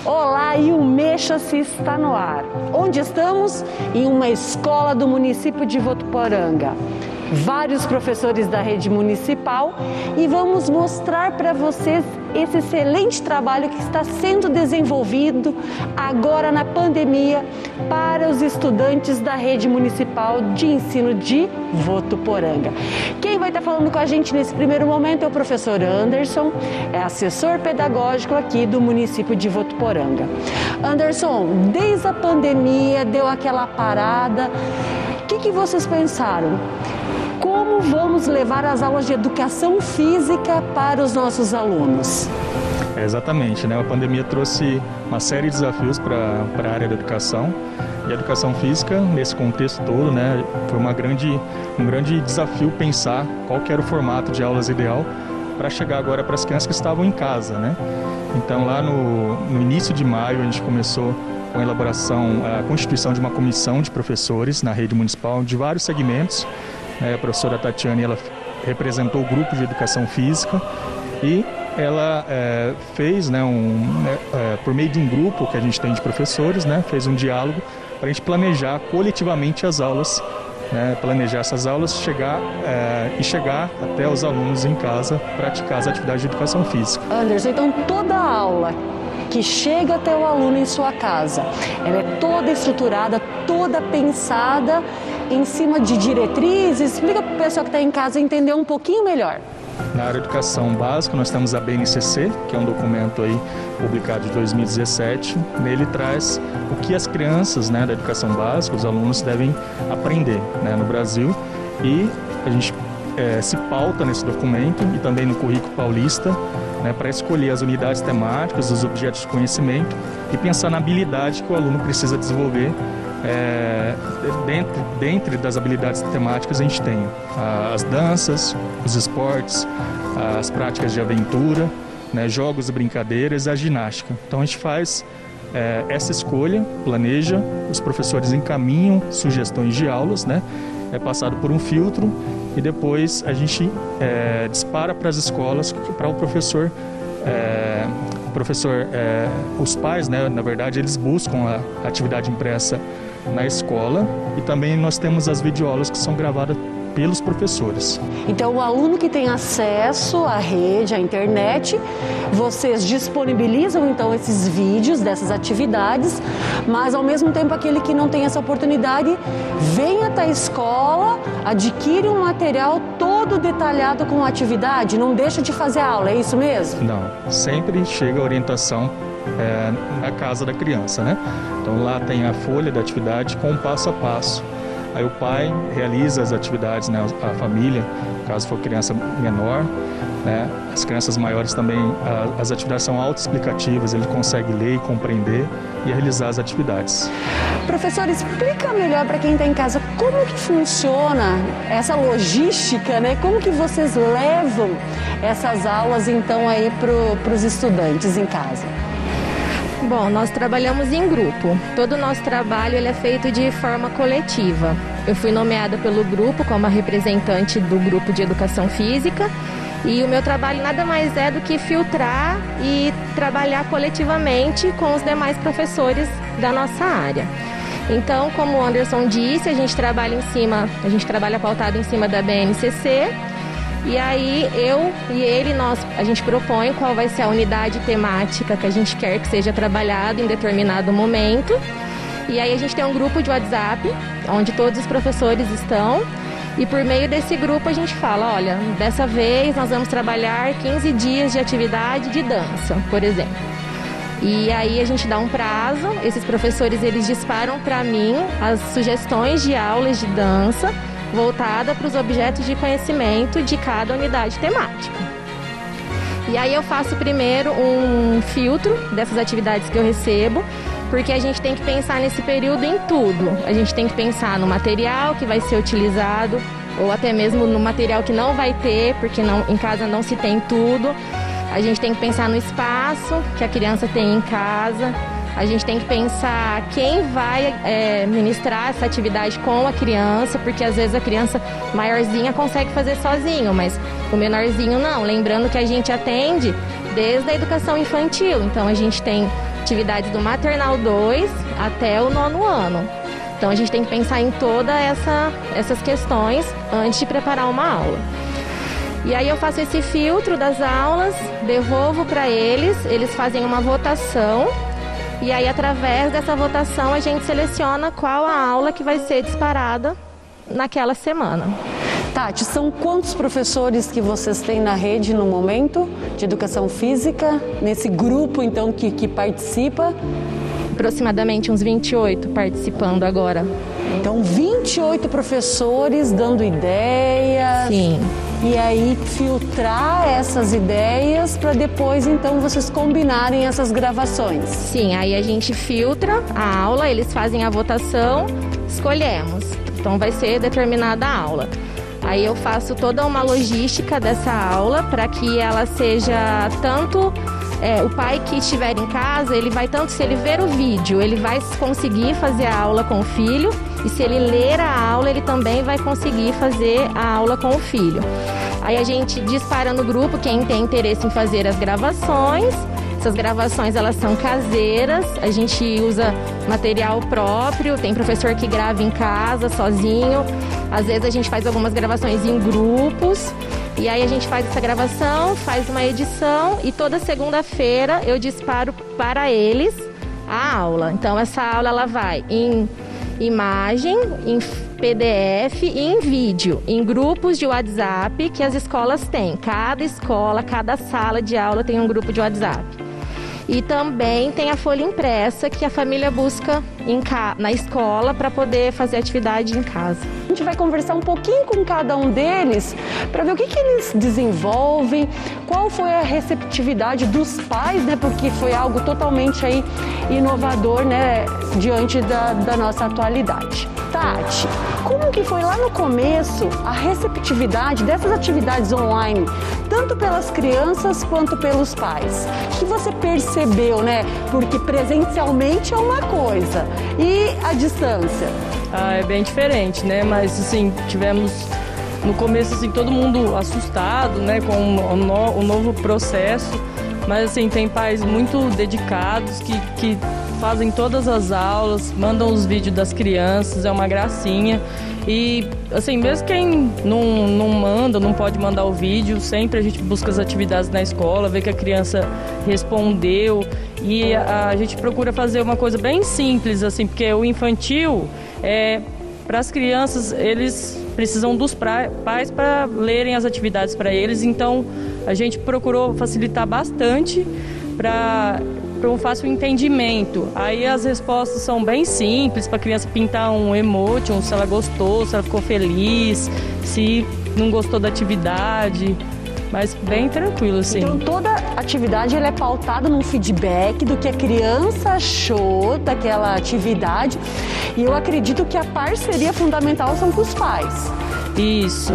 Olá, e o Mexa-se está no ar. Onde estamos? Em uma escola do município de Votuporanga. Vários professores da rede municipal e vamos mostrar para vocês esse excelente trabalho que está sendo desenvolvido agora na pandemia para os estudantes da rede municipal de ensino de Votuporanga. Quem vai estar falando com a gente nesse primeiro momento é o professor Anderson, é assessor pedagógico aqui do município de Votuporanga. Anderson, desde a pandemia deu aquela parada, o que vocês pensaram? Como vamos levar as aulas de educação física para os nossos alunos? Exatamente, né? A pandemia trouxe uma série de desafios para a área da educação. E a educação física, nesse contexto todo, né, foi um grande desafio pensar qual que era o formato de aulas ideal para chegar agora para as crianças que estavam em casa, né? Então, lá no início de maio, a gente começou com a elaboração, a constituição de uma comissão de professores na rede municipal de vários segmentos. A professora Tatiane, ela representou o grupo de educação física e ela fez, por meio de um grupo que a gente tem de professores, fez um diálogo para a gente planejar coletivamente as aulas, planejar essas aulas, chegar até os alunos em casa, praticar as atividades de educação física. Anderson, então toda aula que chega até o aluno em sua casa, ela é toda estruturada, toda pensada em cima de diretrizes. Explica para o pessoal que está em casa entender um pouquinho melhor. Na área de educação básica, nós temos a BNCC, que é um documento aí publicado de 2017. Nele traz o que as crianças da educação básica, os alunos devem aprender no Brasil. E a gente se pauta nesse documento e também no currículo paulista, para escolher as unidades temáticas, os objetos de conhecimento e pensar na habilidade que o aluno precisa desenvolver. Dentre das habilidades temáticas a gente tem as danças, os esportes, as práticas de aventura, jogos e brincadeiras, a ginástica. Então a gente faz essa escolha, planeja, os professores encaminham sugestões de aulas, é passado por um filtro e depois a gente dispara para as escolas para o professor. Os pais, na verdade, eles buscam a atividade impressa na escola e também nós temos as videoaulas que são gravadas pelos professores. Então, o aluno que tem acesso à rede, à internet, vocês disponibilizam então esses vídeos dessas atividades, mas ao mesmo tempo aquele que não tem essa oportunidade vem até a escola, adquire um material todo detalhado com a atividade, não deixa de fazer a aula, é isso mesmo? Não, sempre chega a orientação na casa da criança, Então lá tem a folha da atividade com o passo a passo. Aí o pai realiza as atividades, a família, caso for criança menor, As crianças maiores também, as atividades são autoexplicativas, ele consegue ler e compreender e realizar as atividades. Professor, explica melhor para quem está em casa como que funciona essa logística, Como que vocês levam essas aulas então aí para os estudantes em casa? Bom, nós trabalhamos em grupo. Todo o nosso trabalho ele é feito de forma coletiva. Eu fui nomeada pelo grupo como a representante do grupo de educação física e o meu trabalho nada mais é do que filtrar e trabalhar coletivamente com os demais professores da nossa área. Então, como o Anderson disse, a gente trabalha pautado em cima da BNCC. E aí eu e ele, a gente propõe qual vai ser a unidade temática que a gente quer que seja trabalhada em determinado momento. E aí a gente tem um grupo de WhatsApp, onde todos os professores estão. E por meio desse grupo a gente fala, olha, dessa vez nós vamos trabalhar 15 dias de atividade de dança, por exemplo. E aí a gente dá um prazo, esses professores eles disparam para mim as sugestões de aulas de dança, voltada para os objetos de conhecimento de cada unidade temática. E aí eu faço primeiro um filtro dessas atividades que eu recebo, porque a gente tem que pensar nesse período em tudo. A gente tem que pensar no material que vai ser utilizado, ou até mesmo no material que não vai ter, porque em casa não se tem tudo. A gente tem que pensar no espaço que a criança tem em casa. A gente tem que pensar quem vai ministrar essa atividade com a criança, porque às vezes a criança maiorzinha consegue fazer sozinho, mas o menorzinho não. Lembrando que a gente atende desde a educação infantil, então a gente tem atividades do maternal 2 até o 9º ano. Então a gente tem que pensar em todas essas questões antes de preparar uma aula. E aí eu faço esse filtro das aulas, devolvo para eles fazem uma votação e aí através dessa votação a gente seleciona qual a aula que vai ser disparada naquela semana. Tati, são quantos professores que vocês têm na rede no momento de educação física, nesse grupo então que participa? Aproximadamente uns 28 participando agora. Então 28 professores dando ideias. Sim. E aí filtrar essas ideias para depois então vocês combinarem essas gravações. Sim, aí a gente filtra a aula, eles fazem a votação, escolhemos. Então vai ser determinada a aula. Aí eu faço toda uma logística dessa aula para que ela seja tanto... o pai que estiver em casa, ele vai tanto, se ele ver o vídeo, ele vai conseguir fazer a aula com o filho, e se ele ler a aula, ele também vai conseguir fazer a aula com o filho. Aí a gente dispara no grupo quem tem interesse em fazer as gravações. Essas gravações, elas são caseiras, a gente usa material próprio, tem professor que grava em casa, sozinho. Às vezes a gente faz algumas gravações em grupos. E aí a gente faz essa gravação, faz uma edição e toda segunda-feira eu disparo para eles a aula. Então essa aula ela vai em imagem, em PDF e em vídeo, em grupos de WhatsApp que as escolas têm. Cada escola, cada sala de aula tem um grupo de WhatsApp. E também tem a folha impressa que a família busca na escola para poder fazer atividade em casa. A gente vai conversar um pouquinho com cada um deles para ver o que eles desenvolvem, qual foi a receptividade dos pais, né? Porque foi algo totalmente aí inovador, né? Diante da nossa atualidade. Tati, como que foi lá no começo a receptividade dessas atividades online, tanto pelas crianças quanto pelos pais? O que você percebeu, né? Porque presencialmente é uma coisa e a distância? É bem diferente, né? Mas assim, tivemos no começo assim todo mundo assustado, né, com o novo processo. Mas assim, tem pais muito dedicados que fazem todas as aulas, mandam os vídeos das crianças, é uma gracinha. E assim, mesmo quem não manda, não pode mandar o vídeo, sempre a gente busca as atividades na escola, vê que a criança respondeu. E a gente procura fazer uma coisa bem simples, assim, porque o infantil, para as crianças, eles precisam dos pais para lerem as atividades para eles. Então, a gente procurou facilitar bastante para um fácil entendimento. Aí as respostas são bem simples, para a criança pintar um emoji, se ela gostou, se ela ficou feliz, se não gostou da atividade. Mas bem tranquilo, assim. Então toda atividade ela é pautada num feedback do que a criança achou daquela atividade. E eu acredito que a parceria fundamental são com os pais. Isso.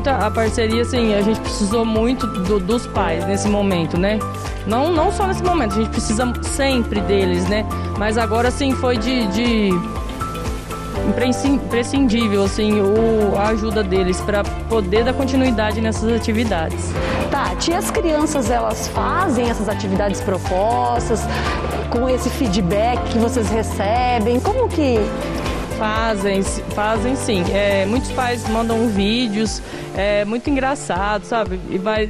A parceria, assim, a gente precisou muito dos pais nesse momento, né? Não só nesse momento, a gente precisa sempre deles, né? Mas agora, assim, foi de imprescindível, assim, a ajuda deles para poder dar continuidade nessas atividades. Tati, e as crianças, elas fazem essas atividades propostas com esse feedback que vocês recebem? Como que... Fazem sim. Muitos pais mandam vídeos, muito engraçado, sabe? E vai,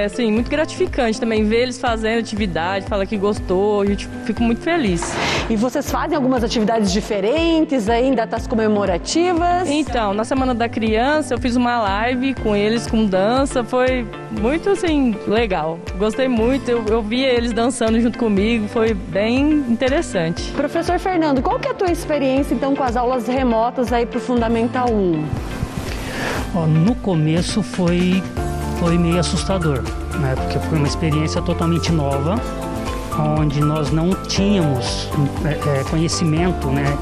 assim, muito gratificante também ver eles fazendo atividade, fala que gostou, a gente fica muito feliz. E vocês fazem algumas atividades diferentes aí em datas comemorativas? Então, na Semana da Criança eu fiz uma live com eles, com dança, foi muito, assim, legal. Gostei muito, eu via eles dançando junto comigo, foi bem interessante. Professor Fernando, qual que é a tua experiência, então, com as aulas remotas aí para o Fundamental 1? No começo foi meio assustador, né? Porque foi uma experiência totalmente nova, onde nós não tínhamos conhecimento, né?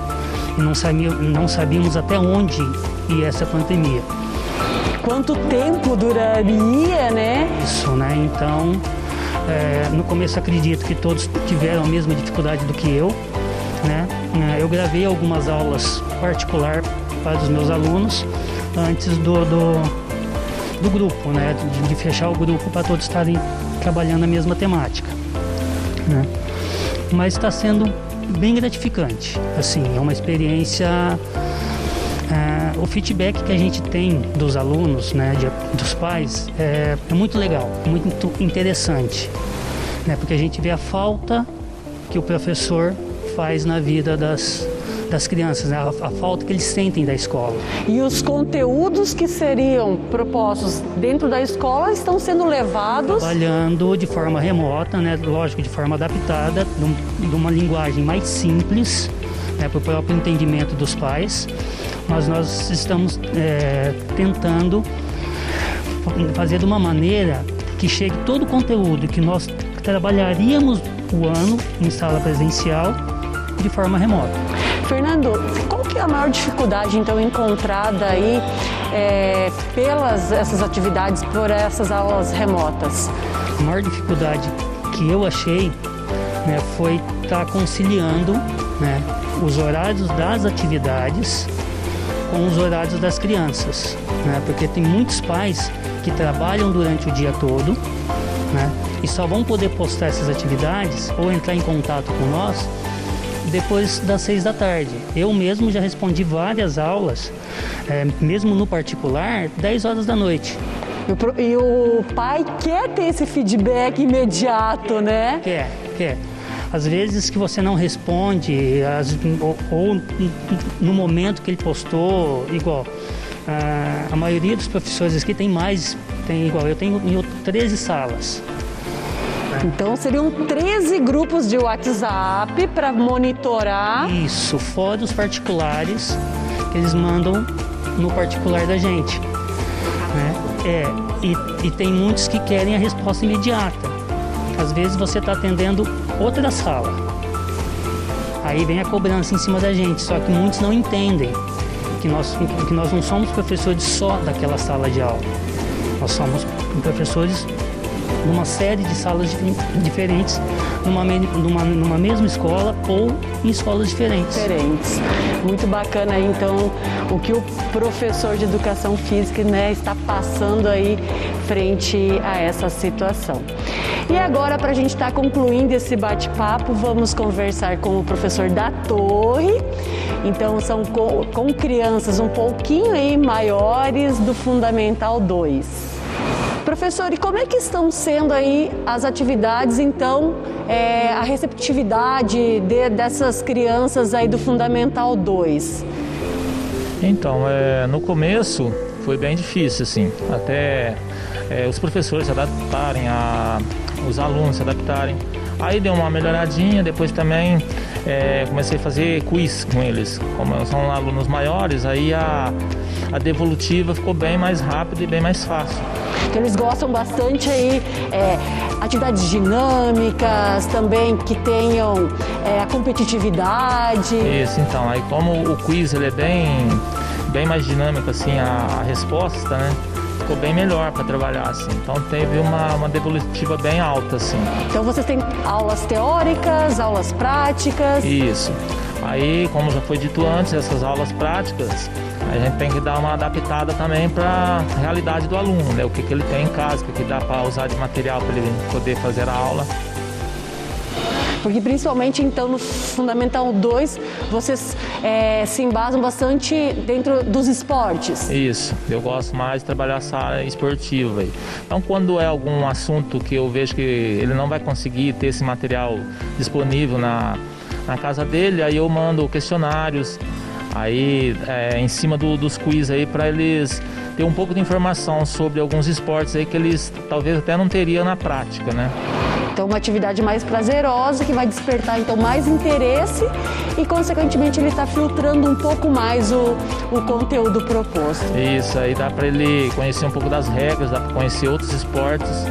E não sabíamos até onde ia essa pandemia. Quanto tempo duraria, né? Isso, né? Então, no começo acredito que todos tiveram a mesma dificuldade do que eu, né? Eu gravei algumas aulas particular para os meus alunos antes do grupo, né? De fechar o grupo para todos estarem trabalhando a mesma temática, né? mas está sendo bem gratificante. Assim, é uma experiência. O feedback que a gente tem dos alunos, né, dos pais, é muito legal, muito interessante, né, porque a gente vê a falta que o professor faz na vida das crianças, né, a falta que eles sentem da escola. E os conteúdos que seriam propostos dentro da escola estão sendo levados... Trabalhando de forma remota, né, lógico, de forma adaptada, de uma linguagem mais simples, né, para o próprio entendimento dos pais. Mas nós estamos tentando fazer de uma maneira que chegue todo o conteúdo que nós trabalharíamos o ano em sala presencial de forma remota. Fernando, qual que é a maior dificuldade então encontrada aí pelas essas atividades, por essas aulas remotas? A maior dificuldade que eu achei, né, foi estar conciliando, né, os horários das atividades com os horários das crianças, né? Porque tem muitos pais que trabalham durante o dia todo, né? E só vão poder postar essas atividades ou entrar em contato com nós depois das 6 da tarde. Eu mesmo já respondi várias aulas, mesmo no particular, 10 horas da noite. E o pai quer ter esse feedback imediato, né? Quer. Às vezes que você não responde, ou no momento que ele postou, igual, a maioria dos professores aqui tem igual, eu tenho 13 salas. Então seriam 13 grupos de WhatsApp para monitorar. Isso, fora os particulares que eles mandam no particular da gente, né? E tem muitos que querem a resposta imediata. Às vezes você está atendendo outra sala, aí vem a cobrança em cima da gente, só que muitos não entendem que nós não somos professores só daquela sala de aula, nós somos professores de uma série de salas diferentes, numa mesma escola ou em escolas diferentes. Muito bacana aí, então, o que o professor de educação física, né, está passando aí frente a essa situação. E agora, para a gente estar concluindo esse bate-papo, vamos conversar com o professor da Torre. Então, são com crianças um pouquinho aí maiores do Fundamental 2. Professor, e como é que estão sendo aí as atividades, então, a receptividade dessas crianças aí do Fundamental 2? Então, no começo foi bem difícil, assim, até os professores se adaptarem, os alunos se adaptarem. Aí deu uma melhoradinha, depois também comecei a fazer quiz com eles. Como são alunos maiores, aí a devolutiva ficou bem mais rápida e bem mais fácil. Então, eles gostam bastante aí, atividades dinâmicas, também que tenham a competitividade. Isso, então, aí como o quiz ele é bem mais dinâmico, assim, a resposta, né? Ficou bem melhor para trabalhar, assim. Então teve uma devolutiva bem alta, assim. Então vocês têm aulas teóricas, aulas práticas? Isso. Aí, como já foi dito antes, essas aulas práticas, a gente tem que dar uma adaptada também para a realidade do aluno, né? O que ele tem em casa, o que dá para usar de material para ele poder fazer a aula. Porque principalmente então no Fundamental 2 vocês se embasam bastante dentro dos esportes. Isso, eu gosto mais de trabalhar essa área esportiva. Então quando é algum assunto que eu vejo que ele não vai conseguir ter esse material disponível na casa dele, aí eu mando questionários, aí em cima dos quiz aí para eles ter um pouco de informação sobre alguns esportes aí que eles talvez até não teriam na prática, né? Então, uma atividade mais prazerosa, que vai despertar, então, mais interesse e, consequentemente, ele está filtrando um pouco mais o conteúdo proposto. Isso, aí dá para ele conhecer um pouco das regras, dá para conhecer outros esportes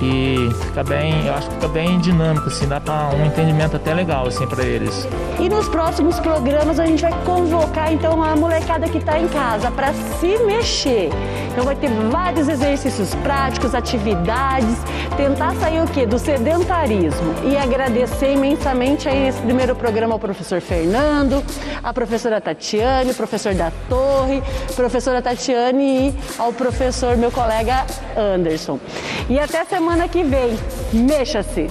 e fica bem, eu acho que fica bem dinâmico, assim, dá para um entendimento até legal, assim, para eles. E nos próximos programas a gente vai convocar, então, a molecada que está em casa para se mexer. Então vai ter vários exercícios práticos, atividades, tentar sair o quê? Do sedentarismo. E agradecer imensamente aí esse primeiro programa ao professor Fernando, à professora Tatiane, professor da Torre, professora Tatiane e ao professor, meu colega Anderson. E até semana que vem. Mexa-se!